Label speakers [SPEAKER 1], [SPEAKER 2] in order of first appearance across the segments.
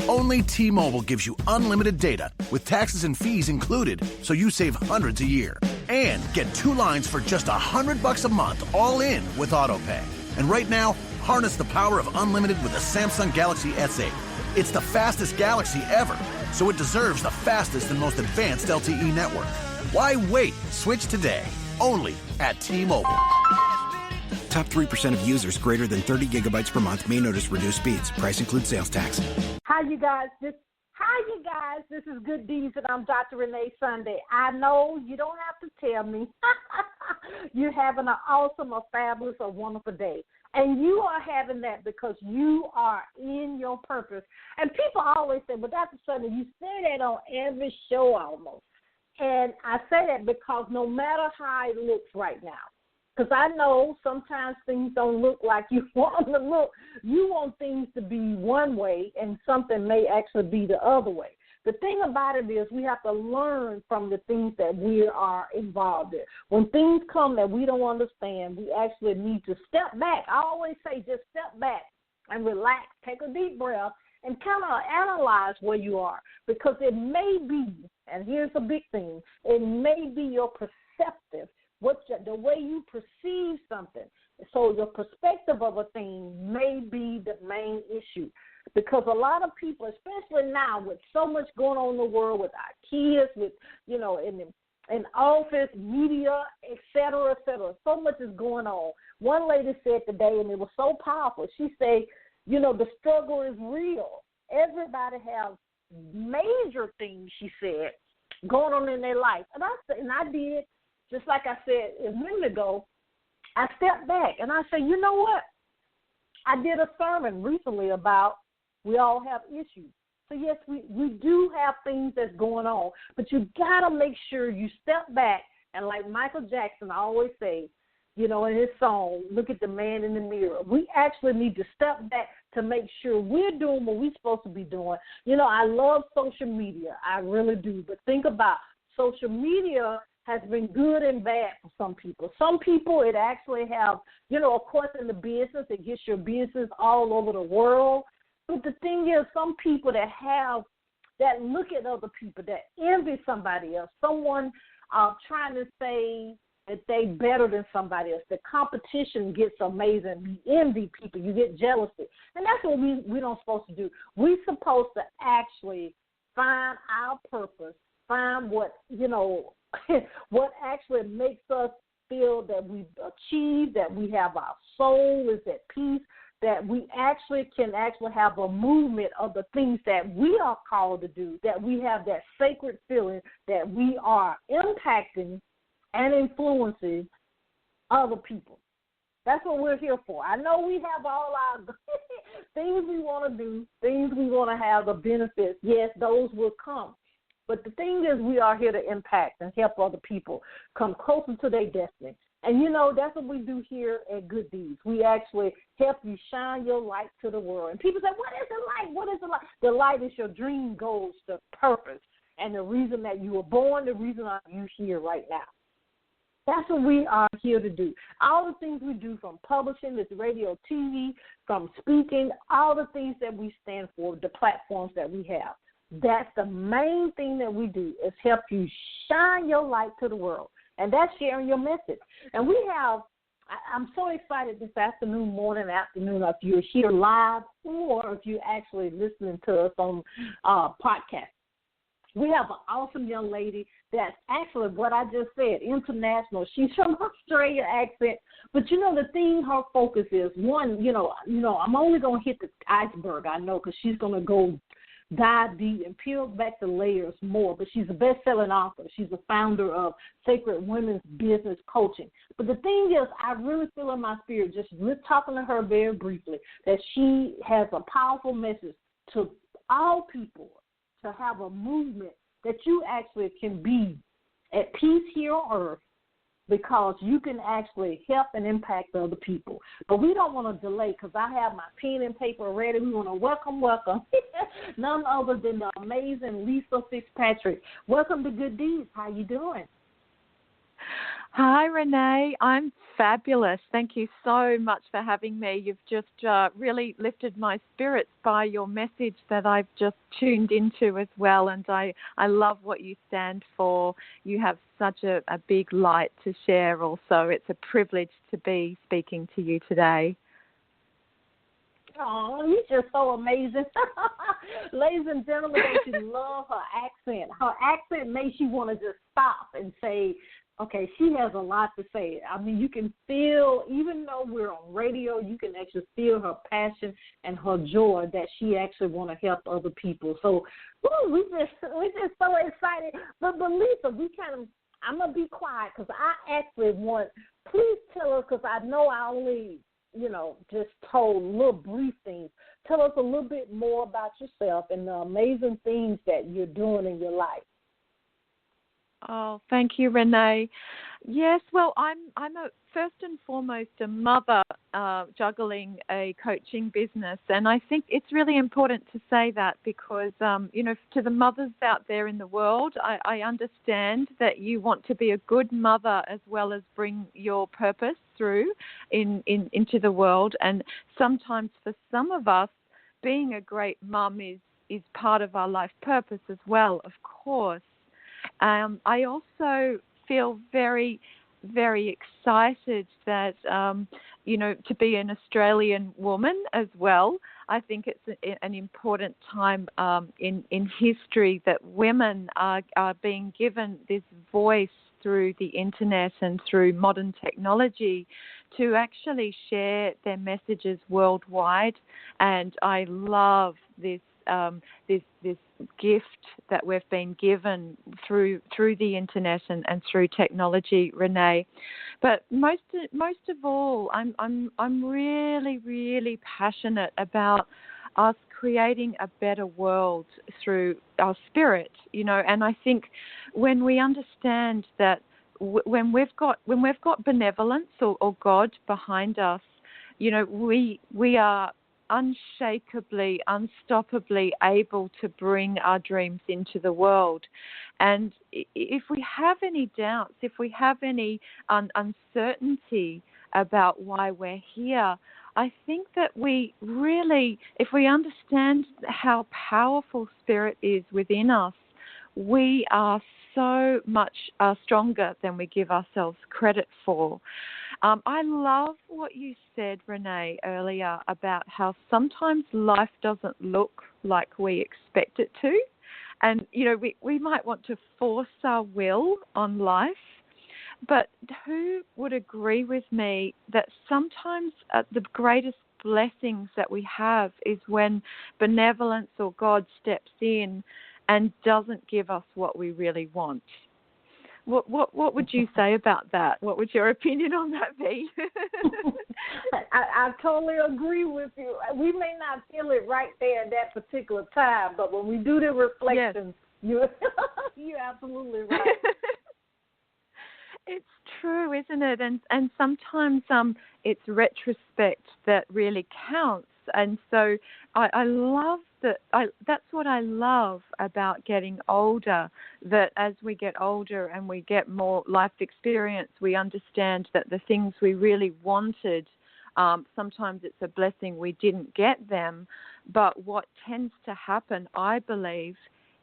[SPEAKER 1] Only T-Mobile gives you unlimited data with taxes and fees included, so you save hundreds a year. And get 2 lines for just $100 a month, all in with AutoPay. And right now, harness the power of unlimited with the Samsung Galaxy S8. It's the fastest Galaxy ever, so it deserves the fastest and most advanced LTE network. Why wait? Switch today. Only at T-Mobile.
[SPEAKER 2] Top 3% of users greater than 30 gigabytes per month may notice reduced speeds. Price includes sales tax.
[SPEAKER 3] Hi, you guys. This is Good Deeds, and I'm Dr. Renee Sunday. I know you don't have to tell me. You're having an awesome, a fabulous, a wonderful day. And you are having that because you are in your purpose. And people always say, well, Dr. Sunday, you say that on every show almost. And I say that because no matter how it looks right now, because I know sometimes things don't look like you want them to look. You want things to be one way, and something may actually be the other way. The thing about it is we have to learn from the things that we are involved in. When things come that we don't understand, we actually need to step back. I always say just step back and relax, take a deep breath, and kind of analyze where you are, because it may be, and here's the big thing, it may be your perceptive, the way you perceive something. So your perspective of a thing may be the main issue, because a lot of people, especially now with so much going on in the world with our kids, with, in office, media, et cetera, so much is going on. One lady said today, and it was so powerful, she said, the struggle is real. Everybody has major things, she said, going on in their life. And I did, just like I said a minute ago, I stepped back and I said, you know what? I did a sermon recently about we all have issues. So, yes, we do have things that's going on, but you got to make sure you step back. And like Michael Jackson always say, in his song, look at the man in the mirror. We actually need to step back to make sure we're doing what we're supposed to be doing. I love social media. I really do. But think about social media has been good and bad for some people. Some people, it actually have, of course, in the business, it gets your business all over the world. But the thing is, some people that look at other people, that envy somebody else, someone trying to say that they better than somebody else. The competition gets amazing. You envy people. You get jealousy. And that's what we don't supposed to do. We're supposed to actually find our purpose, find what actually makes us feel that we've achieved, that we have our soul is at peace, that we can have a movement of the things that we are called to do, that we have that sacred feeling that we are impacting and influencing other people. That's what we're here for. I know we have all our things we want to do, things we want to have, the benefits. Yes, those will come. But the thing is, we are here to impact and help other people come closer to their destiny. And, that's what we do here at Good Deeds. We actually help you shine your light to the world. And people say, what is the light? What is the light? The light is your dream, goals, the purpose, and the reason that you were born, the reason you're here right now. That's what we are here to do. All the things we do, from publishing, this radio, TV, from speaking, all the things that we stand for, the platforms that we have. That's the main thing that we do, is help you shine your light to the world. And that's sharing your message. And I'm so excited this morning, if you're here live or if you're actually listening to us on podcast. We have an awesome young lady that's actually what I just said, international. She's from Australia accent. But, the thing, her focus is, one, I'm only going to hit the iceberg, I know, because she's going to go dive deep and peel back the layers more. But she's a best-selling author. She's the founder of Sacred Women's Business Coaching. But the thing is, I really feel in my spirit, just talking to her very briefly, that she has a powerful message to all people, to have a movement that you actually can be at peace here on earth, because you can actually help and impact other people. But we don't want to delay, because I have my pen and paper ready. We want to welcome none other than the amazing Lisa Fitzpatrick. Welcome to Good Deeds. How you doing?
[SPEAKER 4] Hi, Renee. I'm fabulous. Thank you so much for having me. You've just really lifted my spirits by your message that I've just tuned into as well. And I love what you stand for. You have such a big light to share also. It's a privilege to be speaking to you today.
[SPEAKER 3] Oh, you're just so amazing. Ladies and gentlemen, don't you love her accent? Her accent makes you want to just stop and say, okay, she has a lot to say. I mean, you can feel, even though we're on radio, you can actually feel her passion and her joy that she actually want to help other people. So we're just so excited. But Lisa, I'm going to be quiet because I actually want, please tell us, because I know I only, just told little brief things. Tell us a little bit more about yourself and the amazing things that you're doing in your life.
[SPEAKER 4] Oh, thank you, Renee. Yes, well, I'm first and foremost a mother juggling a coaching business, and I think it's really important to say that because, to the mothers out there in the world, I understand that you want to be a good mother as well as bring your purpose through into the world, and sometimes for some of us, being a great mum is part of our life purpose as well, of course. I also feel very, very excited that, to be an Australian woman as well. I think it's an important time in history that women are being given this voice through the internet and through modern technology to actually share their messages worldwide. And I love this this gift that we've been given through the internet and through technology, Renee. But most of all, I'm really, really passionate about us creating a better world through our spirit, and I think when we understand that when we've got benevolence or God behind us, we are unshakably, unstoppably able to bring our dreams into the world. And if we have any doubts, if we have any uncertainty about why we're here, I think that we really, if we understand how powerful spirit is within us, we are so much stronger than we give ourselves credit for. I love what you said, Renee, earlier about how sometimes life doesn't look like we expect it to. And, we might want to force our will on life. But who would agree with me that sometimes the greatest blessings that we have is when benevolence or God steps in and doesn't give us what we really want? What would you say about that? What would your opinion on that be?
[SPEAKER 3] I totally agree with you. We may not feel it right there at that particular time, but when we do the reflections, yes. You're absolutely right.
[SPEAKER 4] It's true, isn't it? And sometimes it's retrospect that really counts. And so I love that. That's what I love about getting older, that as we get older and we get more life experience, we understand that the things we really wanted, sometimes it's a blessing we didn't get them. But what tends to happen, I believe,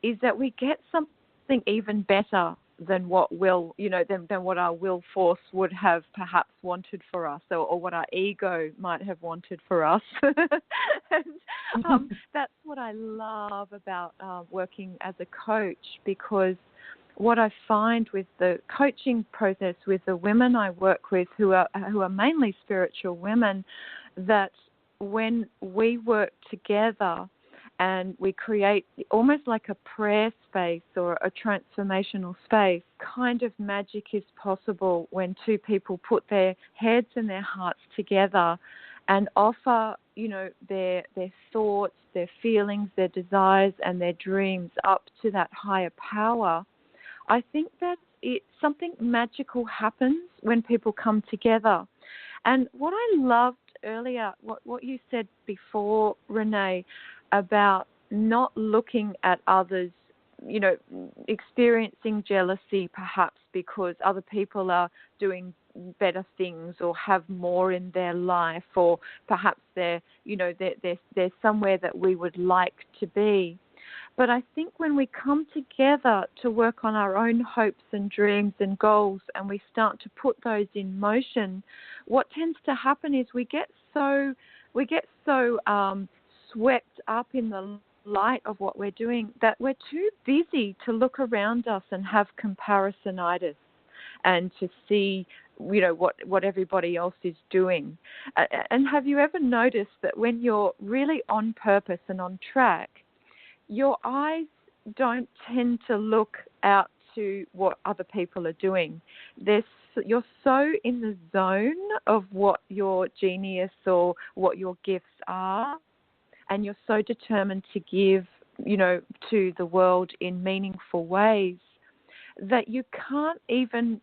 [SPEAKER 4] is that we get something even better than what than what our will force would have perhaps wanted for us, or what our ego might have wanted for us. And that's what I love about working as a coach, because what I find with the coaching process with the women I work with, who are mainly spiritual women, that when we work together and we create almost like a prayer space or a transformational space, kind of magic is possible when two people put their heads and their hearts together and offer, their thoughts, their feelings, their desires and their dreams up to that higher power. I think that something magical happens when people come together. And what I loved earlier, what you said before, Renee, about not looking at others, experiencing jealousy perhaps because other people are doing better things or have more in their life, or perhaps they're somewhere that we would like to be. But I think when we come together to work on our own hopes and dreams and goals, and we start to put those in motion, what tends to happen is we get so swept up in the light of what we're doing that we're too busy to look around us and have comparisonitis and to see what everybody else is doing. And have you ever noticed that when you're really on purpose and on track, your eyes don't tend to look out to what other people are doing? You're so in the zone of what your genius or what your gifts are, and you're so determined to give, to the world in meaningful ways, that you can't even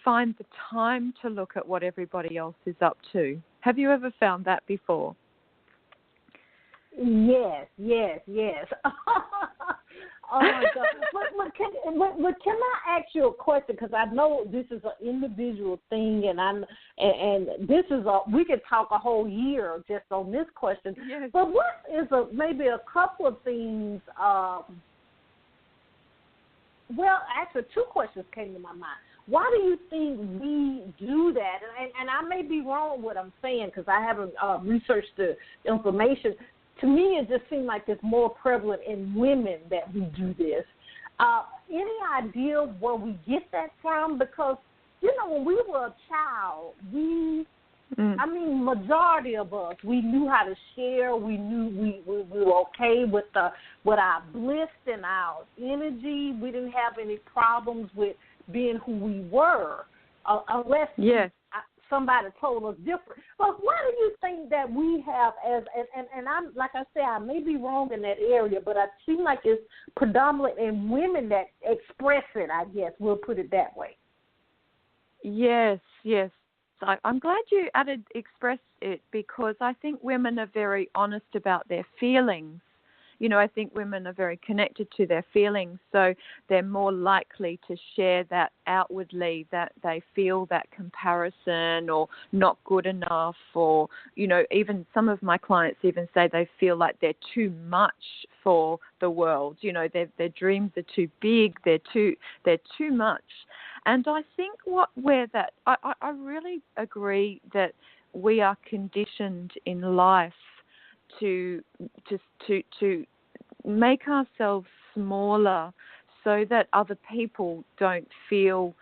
[SPEAKER 4] find the time to look at what everybody else is up to. Have you ever found that before?
[SPEAKER 3] Yes. Oh my God! But can I ask you a question? Because I know this is an individual thing, and this is we could talk a whole year just on this question.
[SPEAKER 4] Yes.
[SPEAKER 3] But what is maybe a couple of things? Well, actually, two questions came to my mind. Why do you think we do that? And I may be wrong with what I'm saying because I haven't researched the information. To me, it just seems like it's more prevalent in women that we do this. Any idea where we get that from? Because, when we were a child, majority of us, we knew how to share. We knew we were okay with our bliss and our energy. We didn't have any problems with being who we were, unless somebody told us different. But what do you think that we have and I'm, like I said, I may be wrong in that area, but I seem like it's predominant in women that express it, I guess. We'll put it that way.
[SPEAKER 4] Yes. I'm glad you added express it, because I think women are very honest about their feelings. I think women are very connected to their feelings, so they're more likely to share that outwardly, that they feel that comparison or not good enough, or, even some of my clients even say they feel like they're too much for the world. Their dreams are too big, they're too much. And I think I really agree that we are conditioned in life to make ourselves smaller so that other people don't feel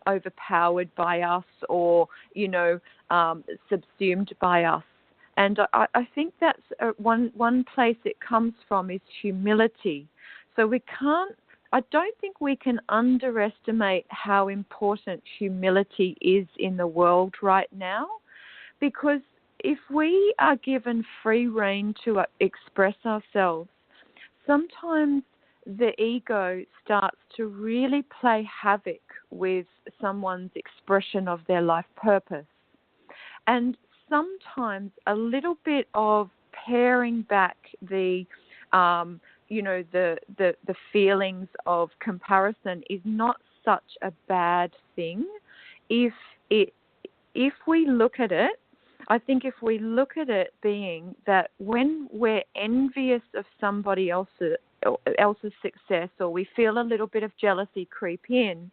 [SPEAKER 4] overpowered by us or, subsumed by us. And I think that's one place it comes from is humility. So I don't think we can underestimate how important humility is in the world right now, because if we are given free rein to express ourselves, sometimes the ego starts to really play havoc with someone's expression of their life purpose. And sometimes a little bit of paring back the feelings of comparison is not such a bad thing if we look at it. I think if we look at it being that when we're envious of somebody else's success, or we feel a little bit of jealousy creep in,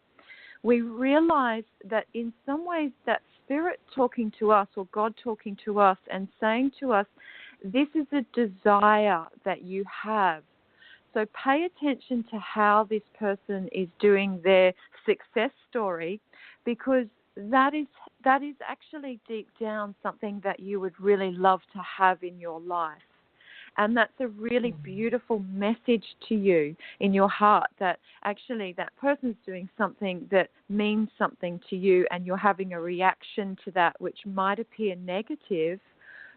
[SPEAKER 4] we realize that in some ways that Spirit talking to us or God talking to us and saying to us, this is a desire that you have. So pay attention to how this person is doing their success story, because that is actually deep down something that you would really love to have in your life. And that's a really beautiful message to you in your heart, that actually that person's doing something that means something to you, and you're having a reaction to that which might appear negative,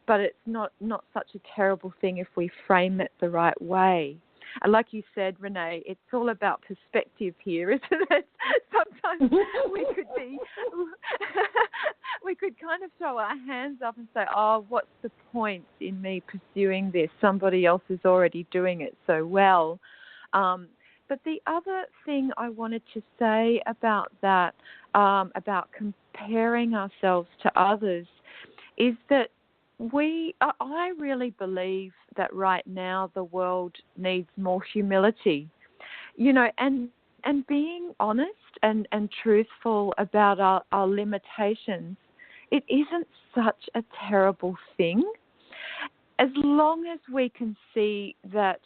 [SPEAKER 4] but it's not such a terrible thing if we frame it the right way. And like you said, Renee, it's all about perspective here, isn't it? Sometimes we could kind of throw our hands up and say, oh, what's the point in me pursuing this? Somebody else is already doing it so well. But the other thing I wanted to say about that, about comparing ourselves to others, is that I really believe that right now the world needs more humility, and being honest and truthful about our limitations. It isn't such a terrible thing, as long as we can see that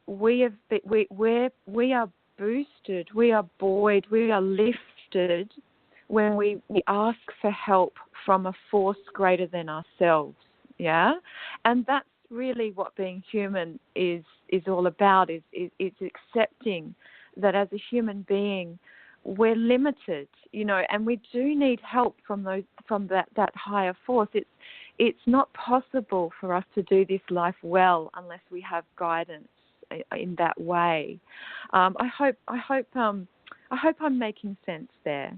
[SPEAKER 4] we are boosted, we are buoyed, we are lifted when we ask for help from a force greater than ourselves. Yeah, and that's really what being human is all about. Is accepting that as a human being we're limited, and we do need help from that higher force. It's not possible for us to do this life well unless we have guidance in that way. I hope I'm making sense there.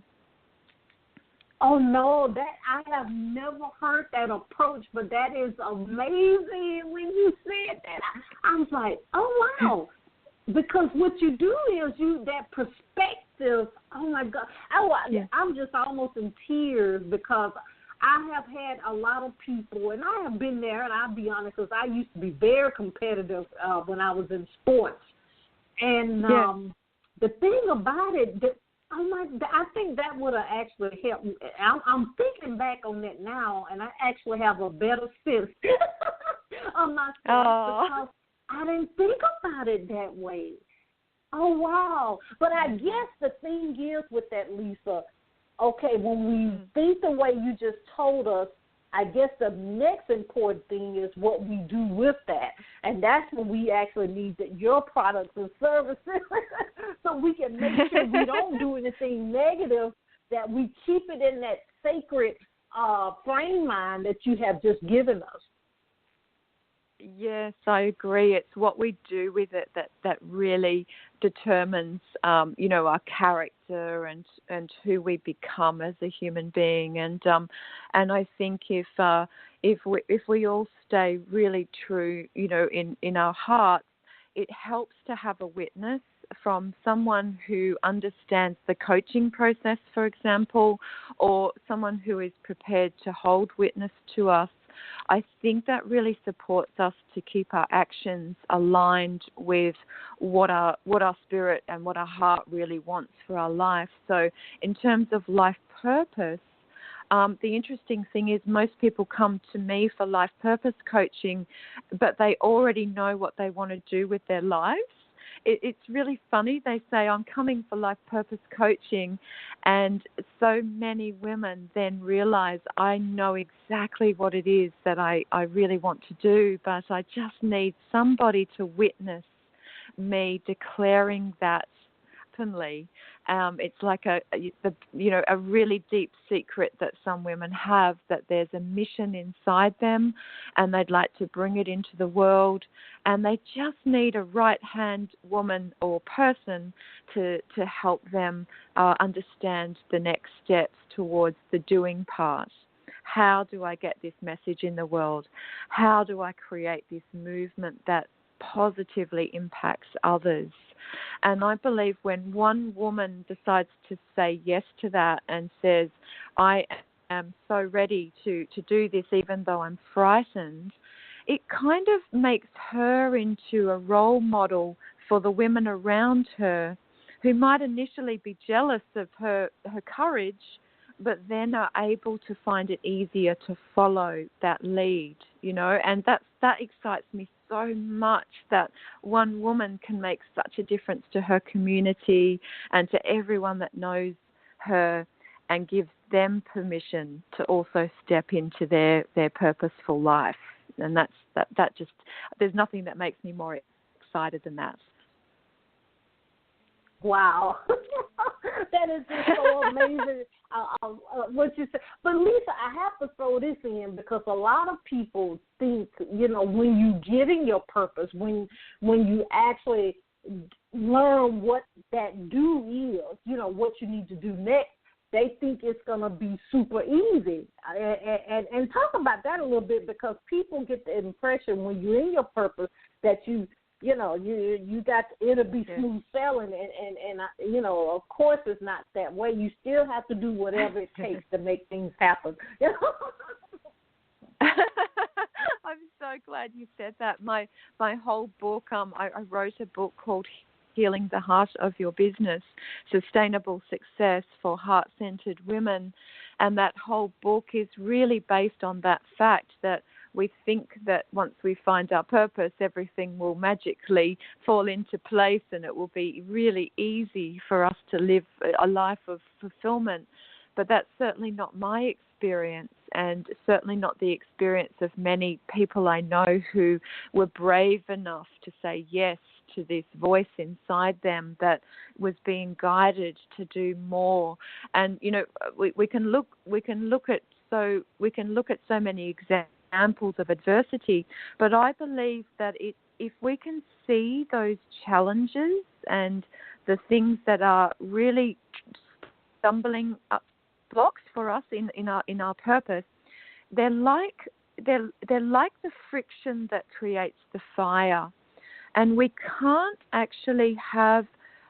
[SPEAKER 3] Oh no, that I have never heard that approach, but that is amazing. When you said that, I was like, oh wow, because what you do is that perspective. Oh my God, I'm just almost in tears because I have had a lot of people, and I have been there, and I'll be honest, because I used to be very competitive when I was in sports, and the thing about it. I think that would have actually helped me. I'm thinking back on that now, and I actually have a better sense of myself because I didn't think about it that way. Oh, wow. But I guess the thing is with that, Lisa, okay, when we think the way you just told us, I guess the next important thing is what we do with that. And that's when we actually need your products and services so we can make sure we don't do anything negative, that we keep it in that sacred frame mind that you have just given us.
[SPEAKER 4] Yes, I agree. It's what we do with it that really determines, our character and who we become as a human being. And I think if we all stay really true, in our hearts, it helps to have a witness from someone who understands the coaching process, for example, or someone who is prepared to hold witness to us. I think that really supports us to keep our actions aligned with what our spirit and what our heart really wants for our life. So in terms of life purpose, the interesting thing is most people come to me for life purpose coaching, but they already know what they want to do with their lives. It's really funny. They say, I'm coming for life purpose coaching, and so many women then realize I know exactly what it is that I really want to do, but I just need somebody to witness me declaring that openly. It's like a really deep secret that some women have, that there's a mission inside them and they'd like to bring it into the world, and they just need a right-hand woman or person to help them understand the next steps towards the doing part. How do I get this message in the world? How do I create this movement that positively impacts others? And I believe when one woman decides to say yes to that and says, I am so ready to do this even though I'm frightened, it kind of makes her into a role model for the women around her who might initially be jealous of her courage, but then are able to find it easier to follow that lead, and that excites me so much, that one woman can make such a difference to her community and to everyone that knows her, and gives them permission to also step into their purposeful life. And that just, there's nothing that makes me more excited than that.
[SPEAKER 3] Wow. That is just so amazing what you said. But Lisa, I have to throw this in because a lot of people think, when you get in your purpose, when you actually learn what that do is, what you need to do next, they think it's going to be super easy. And talk about that a little bit, because people get the impression when you're in your purpose that you you got it'll be smooth sailing, and of course it's not that way. You still have to do whatever it takes to make things happen.
[SPEAKER 4] I'm so glad you said that. My whole book, I wrote a book called Healing the Heart of Your Business, Sustainable Success for Heart-Centered Women. And that whole book is really based on that fact that we think that once we find our purpose, everything will magically fall into place and it will be really easy for us to live a life of fulfillment. But that's certainly not my experience, and certainly not the experience of many people I know who were brave enough to say yes to this voice inside them that was being guided to do more. And we can look at so many examples of adversity, but I believe that if we can see those challenges and the things that are really stumbling up blocks for us in our purpose, they're like the friction that creates the fire. And we can't actually have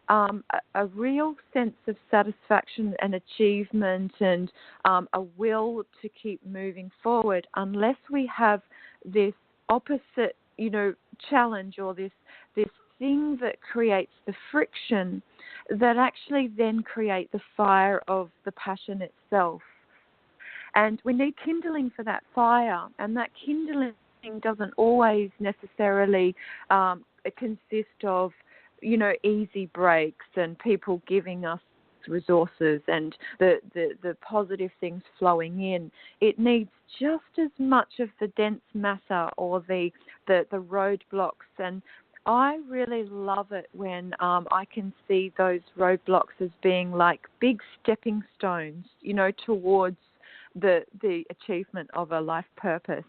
[SPEAKER 4] a real sense of satisfaction and achievement and a will to keep moving forward unless we have this opposite, challenge, or this thing that creates the friction that actually then create the fire of the passion itself. And we need kindling for that fire, and that kindling doesn't always necessarily consist of, easy breaks and people giving us resources and the positive things flowing in. It needs just as much of the dense matter or the roadblocks. And I really love it when I can see those roadblocks as being like big stepping stones, towards the achievement of a life purpose.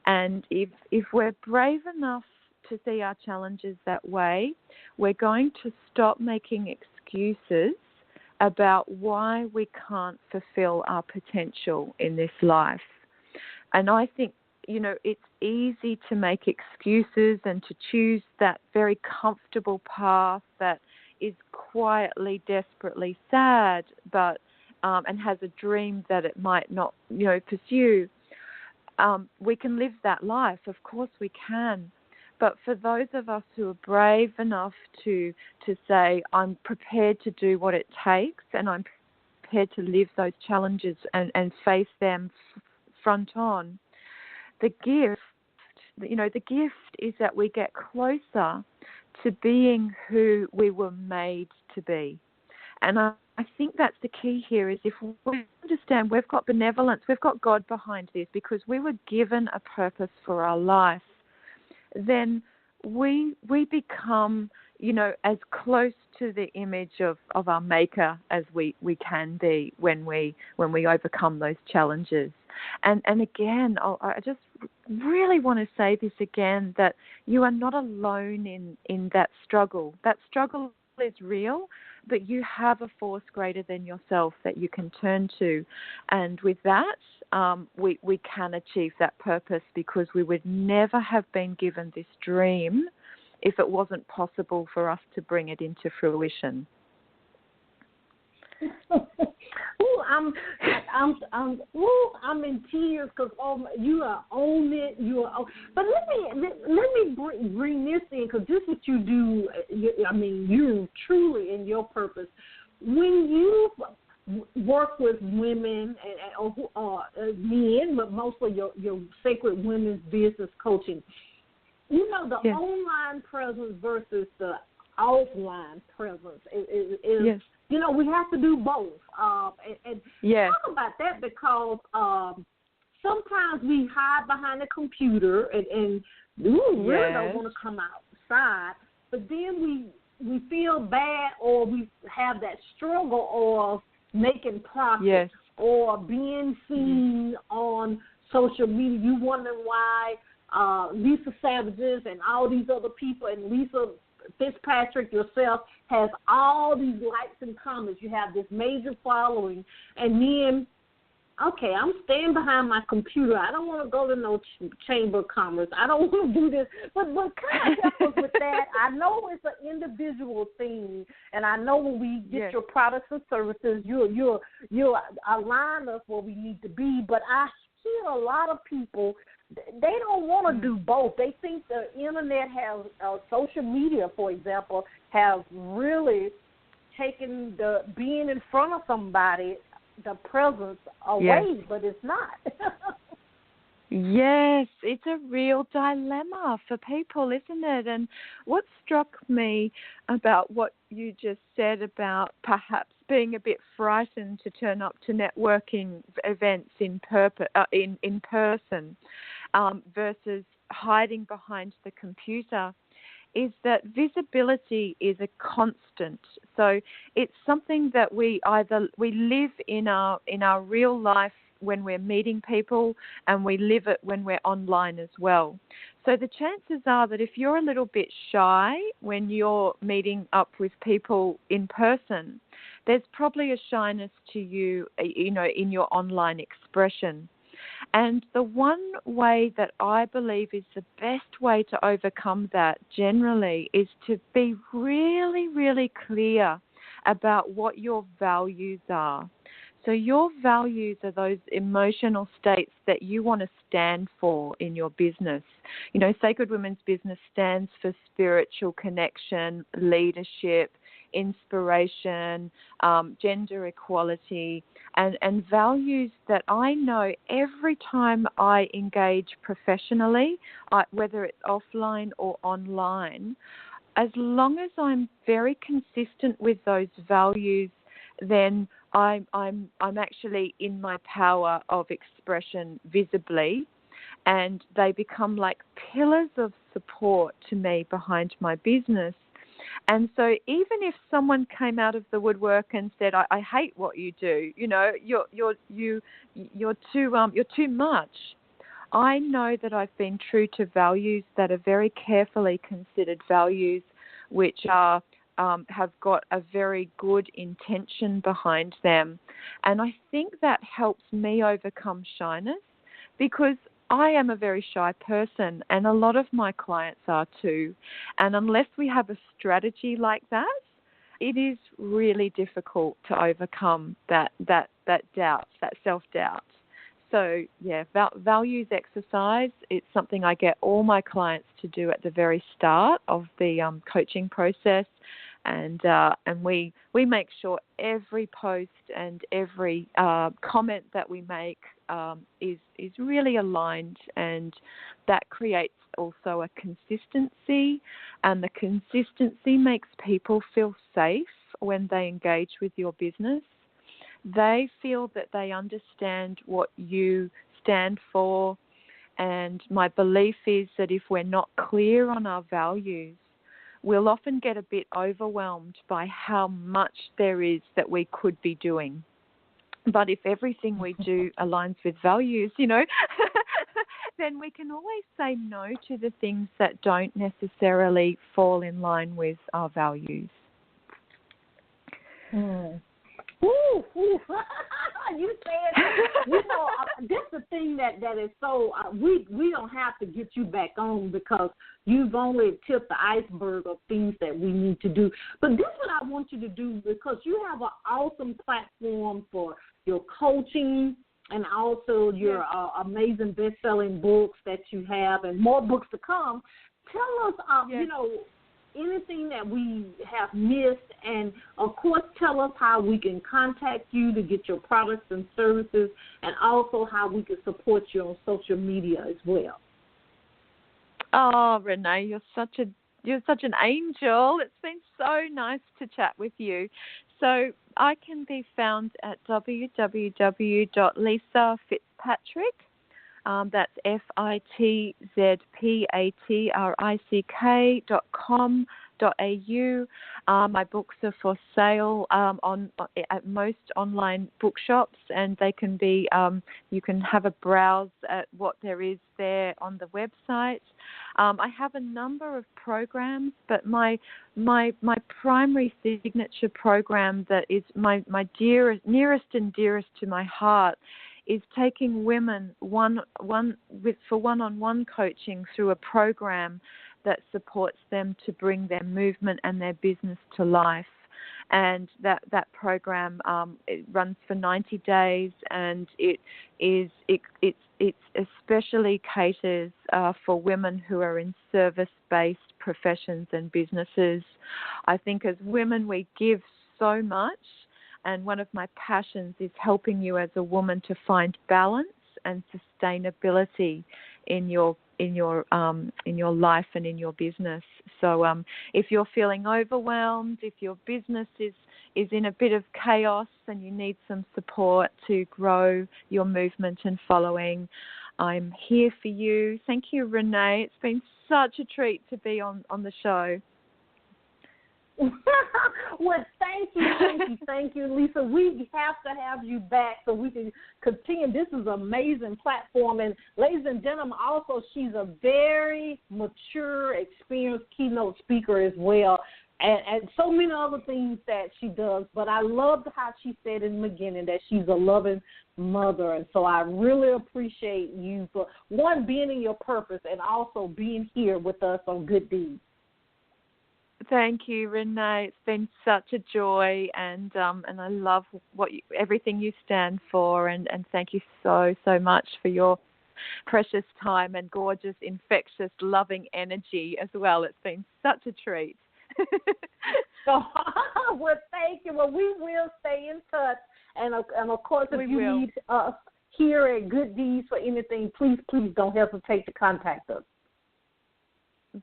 [SPEAKER 4] And if we're brave enough to see our challenges that way, we're going to stop making excuses about why we can't fulfill our potential in this life. And I think, it's easy to make excuses and to choose that very comfortable path that is quietly, desperately sad, but and has a dream that it might not, pursue. We can live that life. Of course we can. But for those of us who are brave enough to say, I'm prepared to do what it takes and I'm prepared to live those challenges and face them front on, the gift is that we get closer to being who we were made to be. And I think that's the key here, is if we understand we've got benevolence, we've got God behind this because we were given a purpose for our life, then we become, as close to the image of our Maker as we can be when we overcome those challenges. And again, I just really want to say this again, that you are not alone in that struggle. That struggle is real, but you have a force greater than yourself that you can turn to. And with that, we can achieve that purpose, because we would never have been given this dream if it wasn't possible for us to bring it into fruition.
[SPEAKER 3] I'm in tears because you are on it. But let me bring this in, because this is what you do. You're truly in your purpose. When you work with women or men, but mostly your sacred women's business coaching, the
[SPEAKER 4] yes.
[SPEAKER 3] online presence versus the offline presence is
[SPEAKER 4] yes.
[SPEAKER 3] We have to do both. And
[SPEAKER 4] yes.
[SPEAKER 3] talk about that, because sometimes we hide behind the computer and really don't want to come outside. But then we feel bad, or we have that struggle of making profit,
[SPEAKER 4] yes.
[SPEAKER 3] or being seen on social media. You wonder why Lisa Savages and all these other people, and Lisa Fitzpatrick yourself, has all these likes and comments. You have this major following, and then okay, I'm staying behind my computer. I don't want to go to no chamber of commerce. I don't want to do this. But kind of help us with that. I know it's an individual thing, and I know when we get your products and services, you'll align us where we need to be. But I hear a lot of people, they don't want to do both. They think the internet has, social media, for example, have really taken the being in front of somebody, the presence away, but it's not.
[SPEAKER 4] Yes, it's a real dilemma for people, isn't it? And what struck me about what you just said about perhaps being a bit frightened to turn up to networking events in person versus hiding behind the computer is that visibility is a constant. So it's something that we live in our real life when we're meeting people, and we live it when we're online as well. So the chances are that if you're a little bit shy when you're meeting up with people in person, there's probably a shyness to you, in your online expression. And the one way that I believe is the best way to overcome that generally is to be really, really clear about what your values are. So your values are those emotional states that you want to stand for in your business. Sacred Women's Business stands for spiritual connection, leadership, inspiration, gender equality, and values that I know every time I engage professionally, whether it's offline or online, as long as I'm very consistent with those values, then I'm actually in my power of expression visibly, and they become like pillars of support to me behind my business. And so even if someone came out of the woodwork and said, I hate what you do, you're too much, I know that I've been true to values that are very carefully considered values, which are have got a very good intention behind them. And I think that helps me overcome shyness, because I am a very shy person, and a lot of my clients are too. And unless we have a strategy like that, it is really difficult to overcome that doubt, that self-doubt. So, values exercise, it's something I get all my clients to do at the very start of the coaching process. And we make sure every post and every comment that we make is really aligned, and that creates also a consistency, and the consistency makes people feel safe when they engage with your business. They feel that they understand what you stand for, and my belief is that if we're not clear on our values, we'll often get a bit overwhelmed by how much there is that we could be doing. But if everything we do aligns with values, then we can always say no to the things that don't necessarily fall in line with our values.
[SPEAKER 3] Ooh. You said, that's the thing that is so, we don't have to get you back on, because you've only tipped the iceberg of things that we need to do. But this is what I want you to do, because you have an awesome platform for your coaching and also your amazing best-selling books that you have, and more books to come. Tell us, anything that we have missed, and of course tell us how we can contact you to get your products and services, and also how we can support you on social media as well.
[SPEAKER 4] Oh, Renee, you're such an angel. It's been so nice to chat with you. So I can be found at www.lisafitzpatrick. That's FITZPATRICK.com.au. My books are for sale at most online bookshops, and they can be. You can have a browse at what there is there on the website. I have a number of programs, but my primary signature program that is my nearest and dearest to my heart is taking women for one-on-one coaching through a program that supports them to bring their movement and their business to life. And that program it runs for 90 days, and it especially caters for women who are in service-based professions and businesses. I think as women we give so much, and one of my passions is helping you as a woman to find balance and sustainability in your life and in your business. So if you're feeling overwhelmed, if your business is in a bit of chaos and you need some support to grow your movement and following, I'm here for you. Thank you, Renee. It's been such a treat to be on the show.
[SPEAKER 3] Well, thank you, Lisa. We have to have you back so we can continue. This is an amazing platform. And ladies and gentlemen, also she's a very mature, experienced keynote speaker as well, and so many other things that she does. But I loved how she said in the beginning that she's a loving mother. And so I really appreciate you for, one, being in your purpose and also being here with us on Good Deeds.
[SPEAKER 4] Thank you, Renee. It's been such a joy, and I love everything you stand for, and thank you so much for your precious time and gorgeous, infectious, loving energy as well. It's been such a treat.
[SPEAKER 3] Well, thank you. Well, we will stay in touch, and of course, if you need us here at Good Deeds for anything, please don't hesitate to contact us.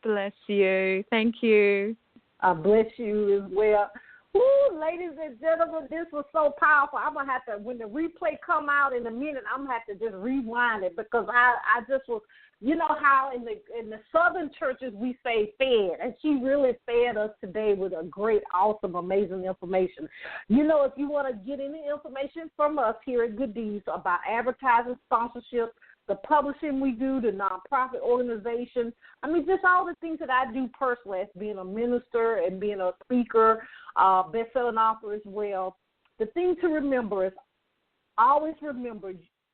[SPEAKER 4] Bless you. Thank you.
[SPEAKER 3] I bless you as well. Woo, ladies and gentlemen, this was so powerful. I'm going to have to, when the replay come out in a minute, I'm going to have to just rewind it because I just was, you know how in the southern churches we say fed, and she really fed us today with a great, awesome, amazing information. You know, if you want to get any information from us here at Good Deeds about advertising, sponsorship, the publishing we do, the nonprofit organization, I mean, just all the things that I do personally as being a minister and being a speaker, best-selling author as well. The thing to remember is always remember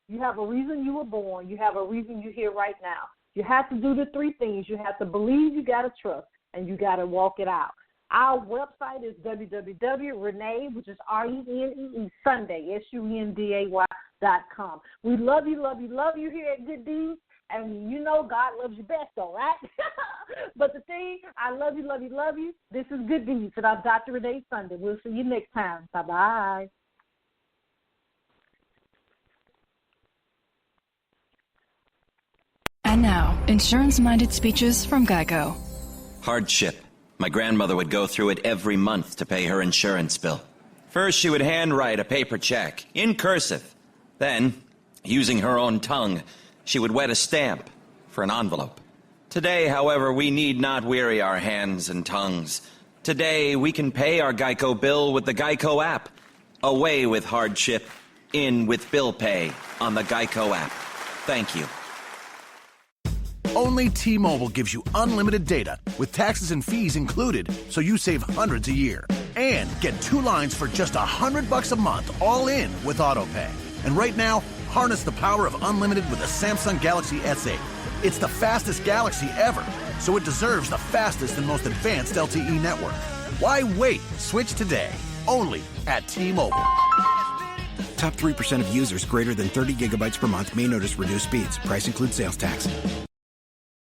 [SPEAKER 3] you have a reason you were born. You have a reason you're here right now. You have to do the three things. You have to believe, you got to trust, and you got to walk it out. Our website is www.renee, which is RENEE, Sunday, SUNDAY.com. We love you here at Good Deeds, and you know God loves you best, all right? But the thing, I love you. This is Good Deeds, and I'm Dr. Renee Sunday. We'll see you next time. Bye-bye.
[SPEAKER 5] And now, insurance-minded speeches from Geico.
[SPEAKER 6] Hardship. My grandmother would go through it every month to pay her insurance bill. First, she would handwrite a paper check in cursive. Then, using her own tongue, she would wet a stamp for an envelope. Today, however, we need not weary our hands and tongues. Today, we can pay our Geico bill with the Geico app. Away with hardship, in with bill pay on the Geico app. Thank you.
[SPEAKER 1] Only T-Mobile gives you unlimited data with taxes and fees included, so you save hundreds a year. And get 2 lines for just $100 a month, all in with AutoPay. And right now, harness the power of unlimited with the Samsung Galaxy S8. It's the fastest Galaxy ever, so it deserves the fastest and most advanced LTE network. Why wait? Switch today. Only at T-Mobile.
[SPEAKER 2] Top 3% of users greater than 30 gigabytes per month may notice reduced speeds. Price includes sales tax.